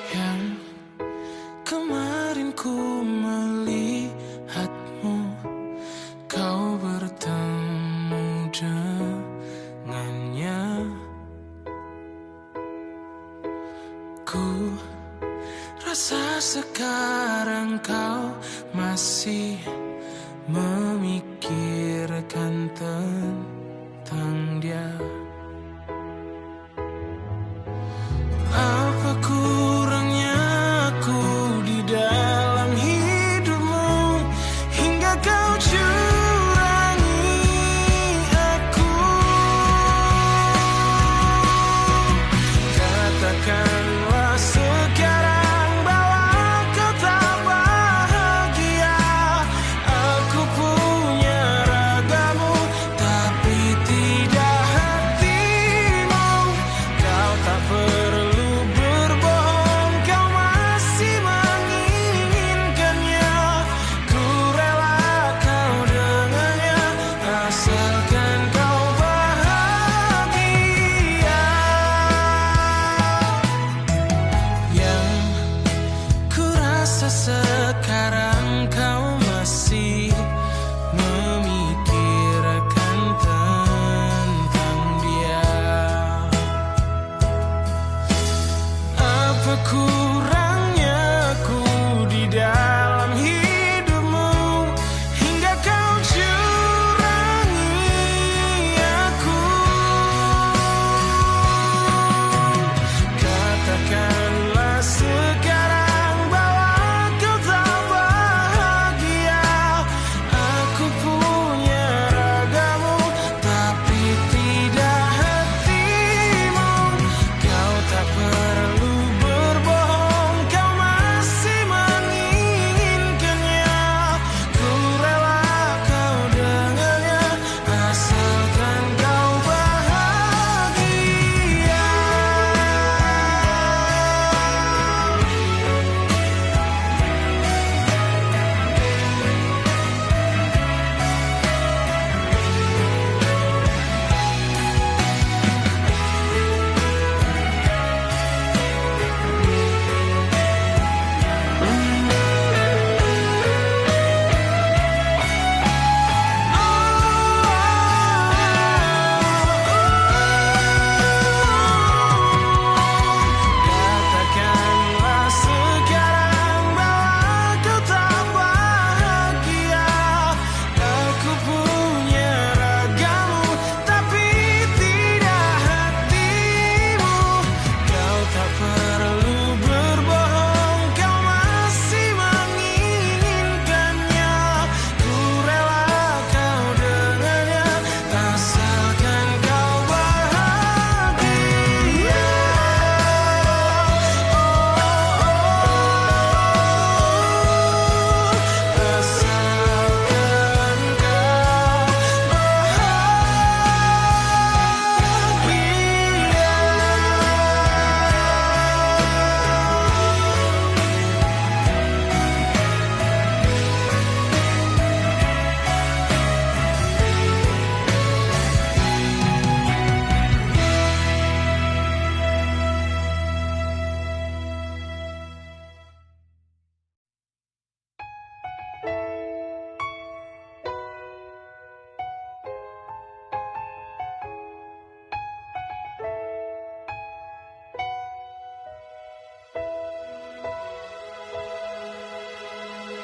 Yang kemarin ku melihatmu, kau bertemu dengannya. Ku rasa sekarang kau masih memikirkan tentang dia. Apa kurangnya aku di dalam hidupmu hingga kau curangi aku? Katakanlah sekarang bahwa kau tak bahagia. Aku punya ragamu tapi tidak hatimu. Kau tak perlu berbohong, kau masih menginginkannya. Ku rela kau dengannya, asalkan kau bahagia. Yang ku rasa sekarang kau masih memikirkan tentang dia. Apa kurangnya aku di dalam hidupmu hingga kau curangi aku? Katakanlah sekarang bahwa kau tak bahagia. Aku punya ragamu tapi tidak hatimu. Kau tak perlu berbohong, kau masih menginginkannya. Ku rela kau dengannya, asalkan kau bahagia. Katakanlah sekarang bahwa kau tak bahagia. Aku punya ragamu tapi tidak hatimu. Kau tak perlu berbohong, kau masih menginginkannya. Ku rela kau dengannya, asalkan kau bahagia. Asalkan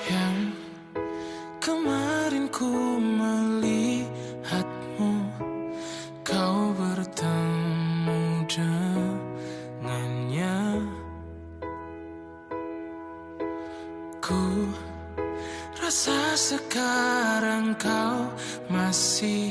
yang kemarin ku melihatmu, kau bertemu dengannya. Ku rasa sekarang kau masih